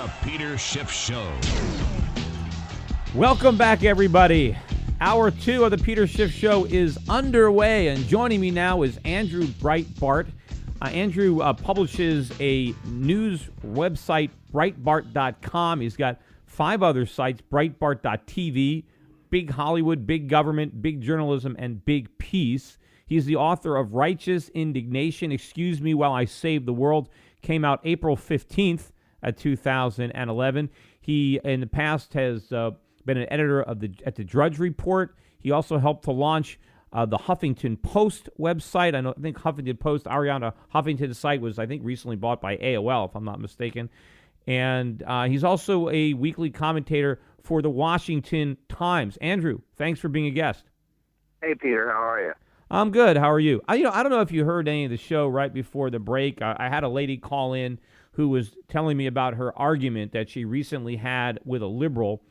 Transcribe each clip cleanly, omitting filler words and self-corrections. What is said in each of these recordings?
The Peter Schiff Show. Welcome back, everybody. Hour 2 of the Peter Schiff Show is underway, and joining me now is Andrew Breitbart. Andrew publishes a news website, Breitbart.com. He's got 5 other sites, Breitbart.tv, Big Hollywood, Big Government, Big Journalism, and Big Peace. He's the author of Righteous Indignation, Excuse Me While I Save the World. Came out April 15th, 2011. He, in the past, has been an editor of at the Drudge Report. He also helped to launch the Huffington Post website. I think Huffington Post, Arianna Huffington's site was, I think, recently bought by AOL, if I'm not mistaken. And he's also a weekly commentator for the Washington Times. Andrew, thanks for being a guest. Hey, Peter, how are you? I'm good. How are you? I don't know if you heard any of the show right before the break. I had a lady call in who was telling me about her argument that she recently had with a liberal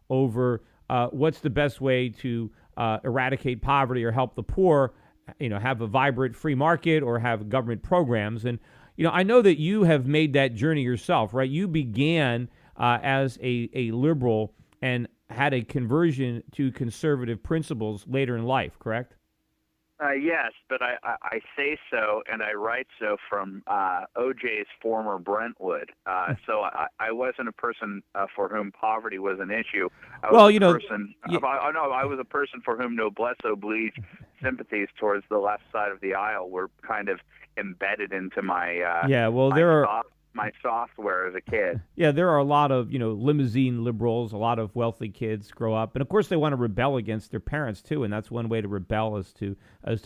over what's the best way to eradicate poverty or help the poor, have a vibrant free market or have government programs. And, I know that you have made that journey yourself, right? You began as a liberal and had a conversion to conservative principles later in life, correct? Yes, but I say so, and I write so from OJ's former Brentwood. So I wasn't a person for whom poverty was an issue. I was a person for whom noblesse oblige sympathies towards the left side of the aisle were kind of embedded into my my software as a kid. Yeah, there are a lot of, limousine liberals, a lot of wealthy kids grow up. And of course they want to rebel against their parents too, and that's one way to rebel is to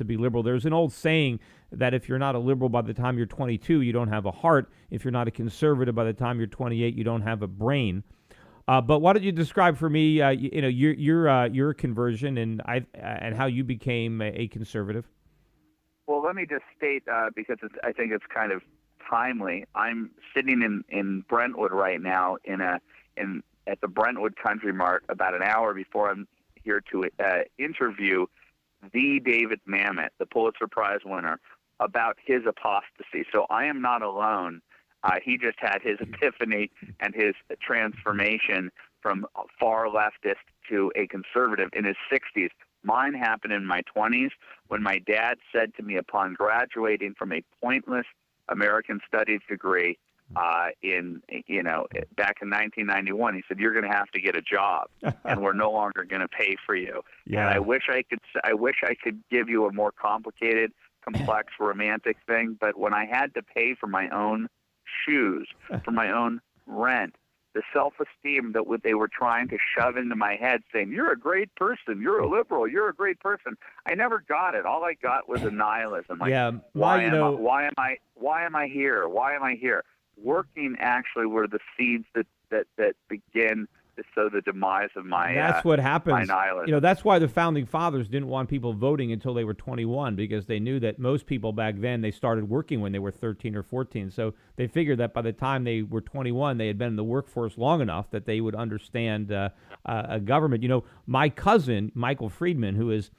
be liberal. There's an old saying that if you're not a liberal by the time you're 22, you don't have a heart. If you're not a conservative by the time you're 28, you don't have a brain. But why don't you describe for me, your conversion and how you became a conservative? Well, let me just state because I think it's kind of timely. I'm sitting in Brentwood right now at the Brentwood Country Mart about an hour before I'm here to interview the David Mamet, the Pulitzer Prize winner, about his apostasy. So I am not alone. He just had his epiphany and his transformation from a far leftist to a conservative in his 60s. Mine happened in my 20s when my dad said to me upon graduating from a pointless American Studies degree back in 1991, he said, "You're going to have to get a job, and we're no longer going to pay for you." Yeah. And I wish I could give you a more complicated, complex, romantic thing, but when I had to pay for my own shoes, for my own rent, the self-esteem that they were trying to shove into my head, saying, "You're a great person, you're a liberal, you're a great person," I never got it. All I got was a nihilism. Like, yeah. Why am I here? Why am I here? Working actually were the seeds that begin to sow the demise of my. That's what happens. My nihilism. That's why the founding fathers didn't want people voting until they were 21, because they knew that most people back then, they started working when they were 13 or 14. So they figured that by the time they were 21, they had been in the workforce long enough that they would understand a government. My cousin, Michael Friedman, who is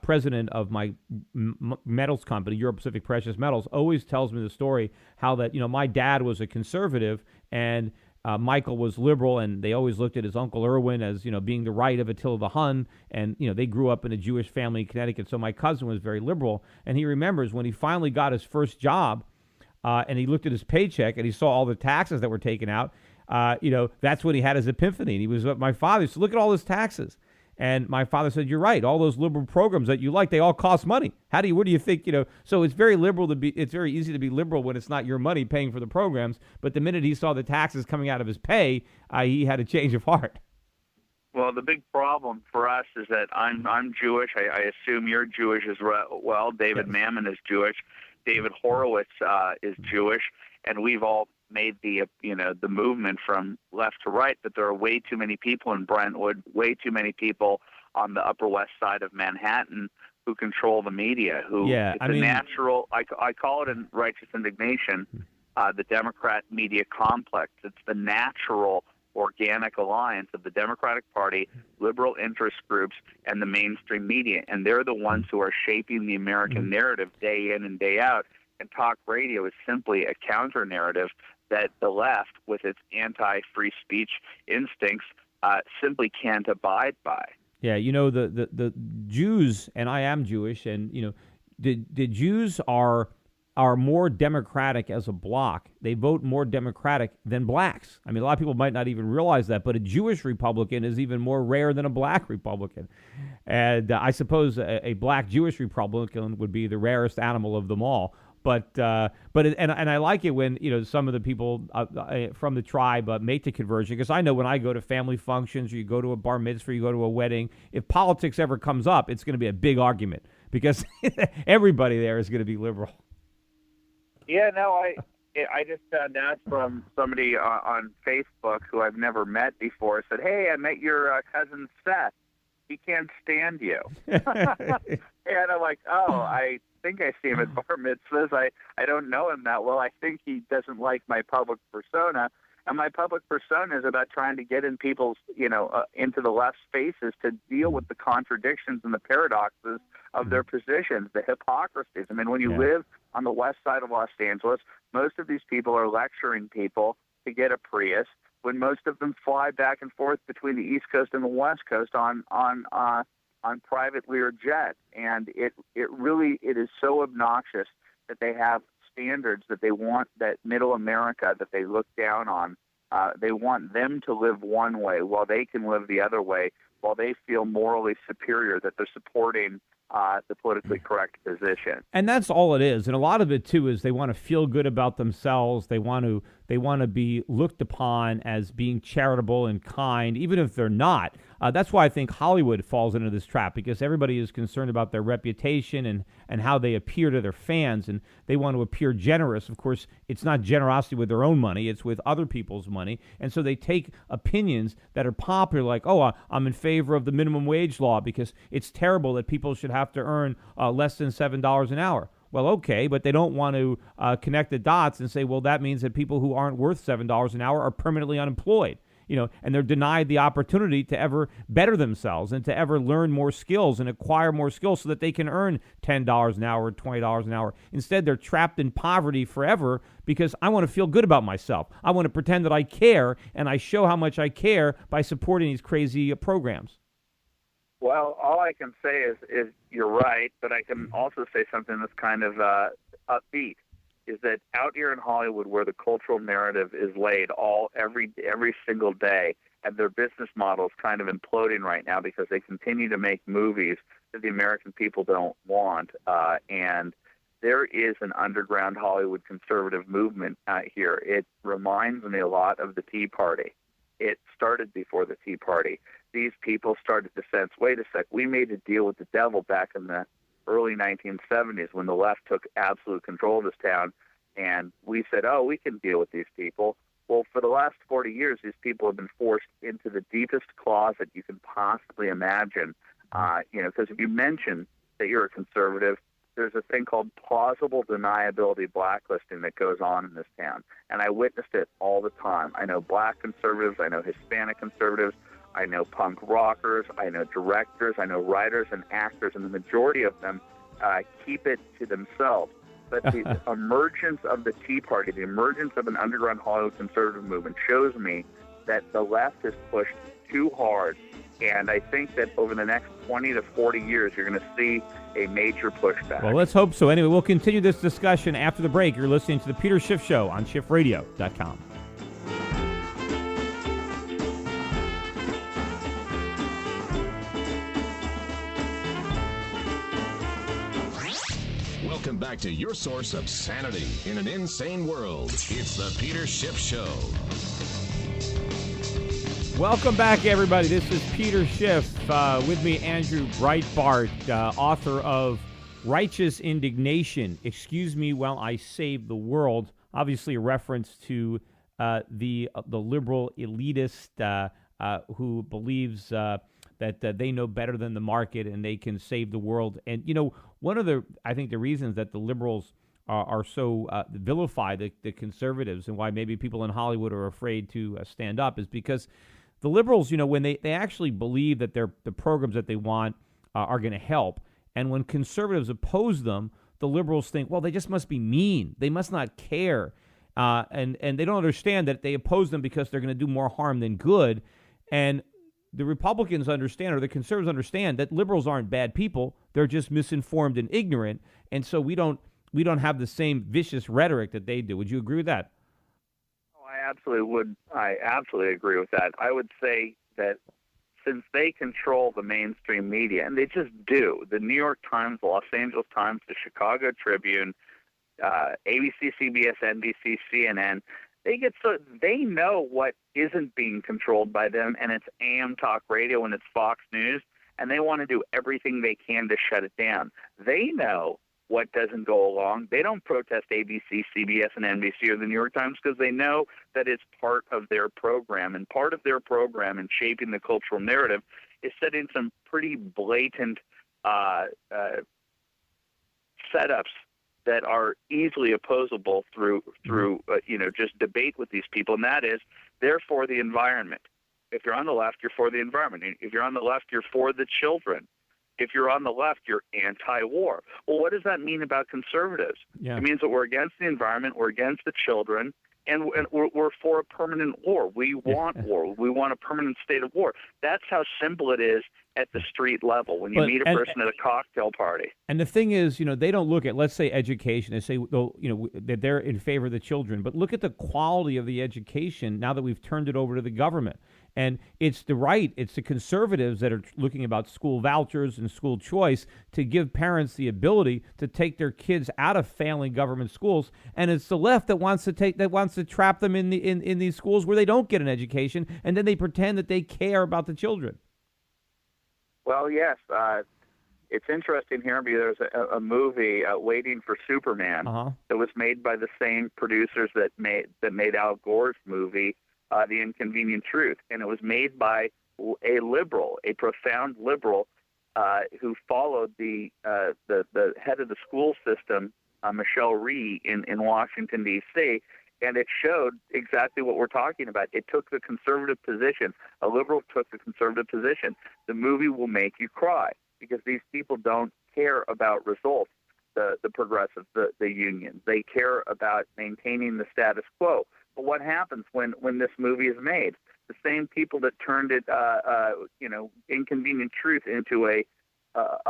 president of my metals company, Euro Pacific Precious Metals, always tells me the story how that, my dad was a conservative and Michael was liberal, and they always looked at his Uncle Irwin as, being the right of Attila the Hun, and, they grew up in a Jewish family in Connecticut, so my cousin was very liberal, and he remembers when he finally got his first job, and he looked at his paycheck, and he saw all the taxes that were taken out, that's when he had his epiphany, and he was with my father, so look at all his taxes. And my father said, "You're right. All those liberal programs that you like, they all cost money. What do you think? So it's very it's very easy to be liberal when it's not your money paying for the programs. But the minute he saw the taxes coming out of his pay, he had a change of heart." Well, the big problem for us is that I'm Jewish. I assume you're Jewish as well. David Mamet is Jewish. David Horowitz is Jewish, and we've all made the movement from left to right, but there are way too many people in Brentwood, way too many people on the Upper West Side of Manhattan who control the media. Natural. I call it in Righteous Indignation, the Democrat media complex. It's the natural, organic alliance of the Democratic Party, liberal interest groups, and the mainstream media, and they're the ones who are shaping the American narrative day in and day out. And talk radio is simply a counter-narrative that the left, with its anti-free speech instincts, simply can't abide by. Yeah, the Jews, and I am Jewish, and the Jews are more democratic as a bloc. They vote more democratic than blacks. I mean, a lot of people might not even realize that, but a Jewish Republican is even more rare than a black Republican. And I suppose a black Jewish Republican would be the rarest animal of them all. But I like it when some of the people from the tribe make the conversion, because I know when I go to family functions, or you go to a bar mitzvah, or you go to a wedding, if politics ever comes up, it's going to be a big argument because everybody there is going to be liberal. Yeah, no, I just found out from somebody on Facebook who I've never met before. Said, "Hey, I met your cousin Seth. He can't stand you." And I'm like, "Oh, I think I see him at bar mitzvahs. I don't know him that well. I think he doesn't like my public persona." And my public persona is about trying to get in people's, into the left's faces to deal with the contradictions and the paradoxes of their positions, the hypocrisies. I mean, when you live on the west side of Los Angeles, most of these people are lecturing people to get a Prius, when most of them fly back and forth between the East Coast and the West Coast on private Lear jets. And it is so obnoxious that they have standards that they want, that middle America that they look down on. They want them to live one way while they can live the other way, while they feel morally superior, that they're supporting the politically correct position. And that's all it is. And a lot of it too is they want to feel good about themselves. They want to be looked upon as being charitable and kind, even if they're not. That's why I think Hollywood falls into this trap, because everybody is concerned about their reputation and how they appear to their fans, and they want to appear generous. Of course, it's not generosity with their own money, it's with other people's money. And so they take opinions that are popular, like, oh, I'm in favor of the minimum wage law because it's terrible that people should have to earn less than $7 an hour. Well, okay, but they don't want to connect the dots and say, well, that means that people who aren't worth $7 an hour are permanently unemployed. And they're denied the opportunity to ever better themselves and to ever learn more skills and acquire more skills so that they can earn $10 an hour or $20 an hour. Instead, they're trapped in poverty forever because I want to feel good about myself. I want to pretend that I care, and I show how much I care by supporting these crazy programs. Well, all I can say is you're right, but I can also say something that's kind of upbeat. Is that out here in Hollywood, where the cultural narrative is laid every single day, and their business model is kind of imploding right now because they continue to make movies that the American people don't want, and there is an underground Hollywood conservative movement out here. It reminds me a lot of the Tea Party. It started before the Tea Party. These people started to sense, wait a sec, we made a deal with the devil back in the early 1970s when the left took absolute control of this town, and we said, oh, we can deal with these people. Well, for the last 40 years, these people have been forced into the deepest closet you can possibly imagine. Because if you mention that you're a conservative, there's a thing called plausible deniability blacklisting that goes on in this town, and I witnessed it all the time. I know black conservatives, I know Hispanic conservatives, I know punk rockers, I know directors, I know writers and actors, and the majority of them keep it to themselves. But the emergence of the Tea Party, the emergence of an underground Hollywood conservative movement shows me that the left has pushed too hard. And I think that over the next 20 to 40 years, you're going to see a major pushback. Well, let's hope so. Anyway, we'll continue this discussion after the break. You're listening to The Peter Schiff Show on SchiffRadio.com. Welcome back to your source of sanity in an insane world. It's The Peter Schiff Show. Welcome back, everybody. This is Peter Schiff. With me, Andrew Breitbart, author of Righteous Indignation. Excuse me while I save the world. Obviously, a reference to the liberal elitist who believes that they know better than the market and they can save the world. And one of the reasons that the liberals are so vilify the conservatives, and why maybe people in Hollywood are afraid to stand up, is because the liberals, when they actually believe that the programs that they want are going to help, and when conservatives oppose them, the liberals think, well, they just must be mean. They must not care. and they don't understand that they oppose them because they're going to do more harm than good. And the Republicans understand, or the conservatives understand, that liberals aren't bad people. They're just misinformed and ignorant. And so we don't have the same vicious rhetoric that they do. Would you agree with that? Oh, I absolutely would. I absolutely agree with that. I would say that since they control the mainstream media, and they just do, the New York Times, the Los Angeles Times, the Chicago Tribune, ABC, CBS, NBC, CNN, they know what isn't being controlled by them, and it's AM talk radio and it's Fox News, and they want to do everything they can to shut it down. They know what doesn't go along. They don't protest ABC, CBS, and NBC or the New York Times because they know that it's part of their program. And part of their program in shaping the cultural narrative is setting some pretty blatant setups that are easily opposable through just debate with these people. And that is, they're for the environment. If you're on the left, you're for the environment. If you're on the left, you're for the children. If you're on the left, you're anti-war. Well, what does that mean about conservatives? Yeah. It means that we're against the environment, we're against the children, and we're for a permanent war. We want war. We want a permanent state of war. That's how simple it is at the street level when you meet a person at a cocktail party. And the thing is, they don't look at, let's say, education. They say, that they're in favor of the children. But look at the quality of the education now that we've turned it over to the government. And it's the conservatives that are looking about school vouchers and school choice to give parents the ability to take their kids out of failing government schools. And it's the left that wants to trap them in these schools where they don't get an education, and then they pretend that they care about the children. Well, yes. It's interesting here because there's a movie, Waiting for Superman, that was made by the same producers that made Al Gore's movie, The Inconvenient Truth, and it was made by a liberal, a profound liberal, who followed the head of the school system, Michelle Rhee, in Washington, D.C., and it showed exactly what we're talking about. It took the conservative position. A liberal took the conservative position. The movie will make you cry because these people don't care about results, the progressives, the unions. They care about maintaining the status quo. But what happens when this movie is made? The same people that turned it, Inconvenient Truth into a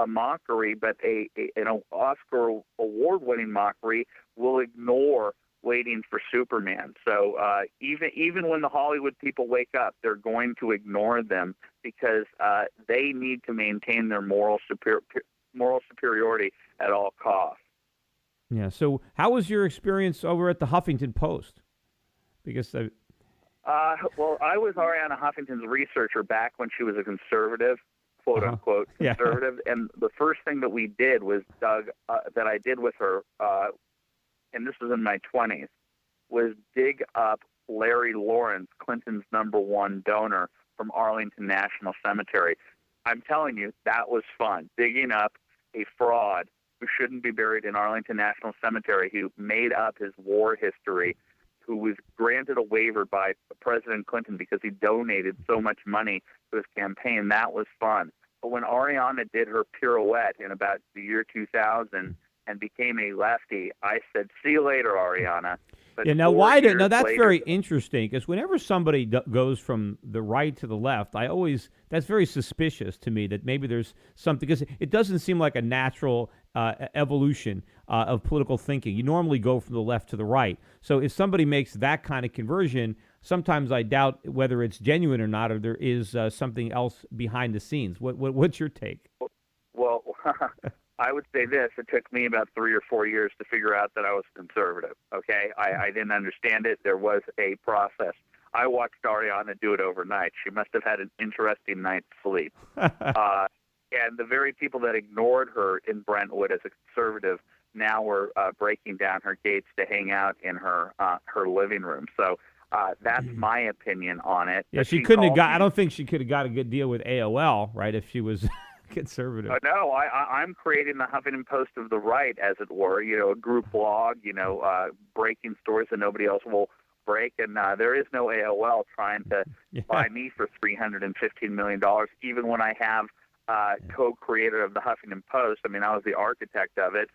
mockery, but an Oscar award-winning mockery, will ignore Waiting for Superman. So even when the Hollywood people wake up, they're going to ignore them because they need to maintain their moral superiority at all costs. Yeah. So how was your experience over at the Huffington Post? Because I was Arianna Huffington's researcher back when she was a conservative, quote unquote conservative, and the first thing that we did was that I did with her, and this was in my 20s, was dig up Larry Lawrence, Clinton's #1 donor from Arlington National Cemetery. I'm telling you, that was fun, digging up a fraud who shouldn't be buried in Arlington National Cemetery, who made up his war history, who was granted a waiver by President Clinton because he donated so much money to his campaign. That was fun. But when Arianna did her pirouette in about the year 2000 and became a lefty, I said, "See you later, Arianna." But now that's very interesting, because whenever somebody goes from the right to the left, that's very suspicious to me, that maybe there's something, because it doesn't seem like a natural evolution of political thinking. You normally go from the left to the right. So if somebody makes that kind of conversion, sometimes I doubt whether it's genuine or not, or there is something else behind the scenes. What's your take? Well, I would say this. It took me about 3 or 4 years to figure out that I was conservative, okay? I didn't understand it. There was a process. I watched Arianna do it overnight. She must have had an interesting night's sleep. And the very people that ignored her in Brentwood as a conservative now were breaking down her gates to hang out in her living room. So that's my opinion on it. Yeah, she couldn't have got. I don't think she could have got a good deal with AOL, right? If she was conservative. No, I'm creating the Huffington Post of the right, as it were. A group blog. Breaking stories that nobody else will break. And there is no AOL trying to buy me for $315 million, even when I have co-creator of the Huffington Post. I mean, I was the architect of it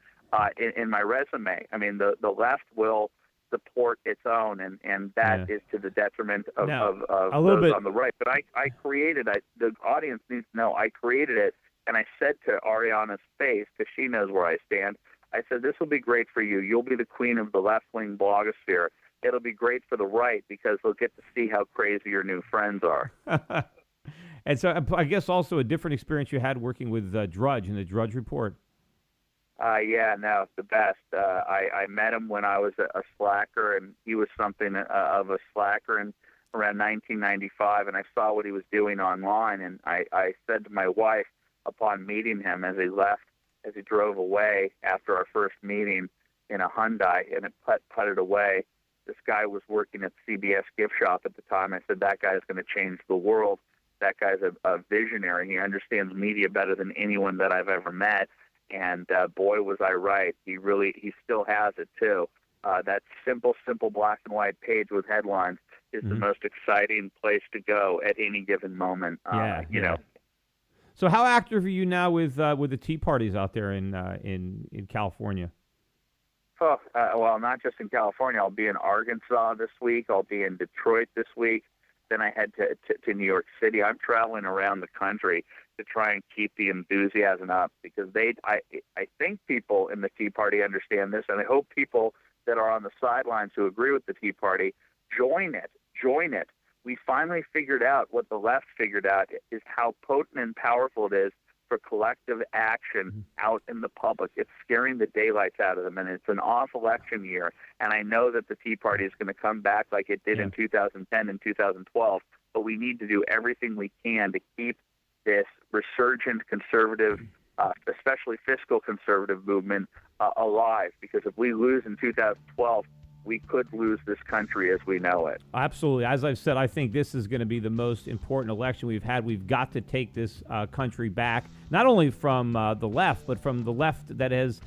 in my resume. I mean, the left will support its own, and that is to the detriment of those on the right. But I created it. The audience needs to know I created it, and I said to Arianna's face, because she knows where I stand, I said, this will be great for you. You'll be the queen of the left-wing blogosphere. It'll be great for the right because they'll get to see how crazy your new friends are. And so I guess also a different experience you had working with Drudge in the Drudge Report. Yeah, no, it's the best. I met him when I was a slacker, and he was something of a slacker in around 1995, and I saw what he was doing online, and I said to my wife upon meeting him as he left, as he drove away after our first meeting in a Hyundai, and it putted away. This guy was working at CBS gift shop at the time. I said, that guy's going to change the world. That guy's a visionary. He understands media better than anyone that I've ever met. And boy, was I right. He still has it too. That simple black and white page with headlines is the most exciting place to go at any given moment. You know. So how active are you now with the Tea Parties out there in California? Oh, well, not just in California. I'll be in Arkansas this week. I'll be in Detroit this week. Then I head to New York City. I'm traveling around the country to try and keep the enthusiasm up, because I think people in the Tea Party understand this, and I hope people that are on the sidelines who agree with the Tea Party join it. We finally figured out what the left figured out is how potent and powerful it is for collective action out in the public. It's scaring the daylights out of them, and it's an off-election year, and I know that the Tea Party is going to come back like it did in 2010 and 2012, but we need to do everything we can to keep this resurgent conservative, especially fiscal conservative movement alive, because if we lose in 2012, we could lose this country as we know it. Absolutely. As I've said, I think this is going to be the most important election we've had. We've got to take this country back, not only from the left, but from the left that has,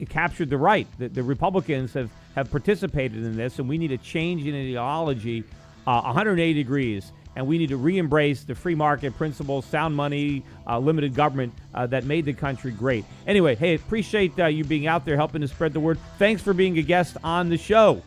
captured the right. The Republicans have participated in this, and we need a change in ideology 180 degrees. And we need to re-embrace the free market principles, sound money, limited government that made the country great. Anyway, hey, appreciate you being out there helping to spread the word. Thanks for being a guest on the show.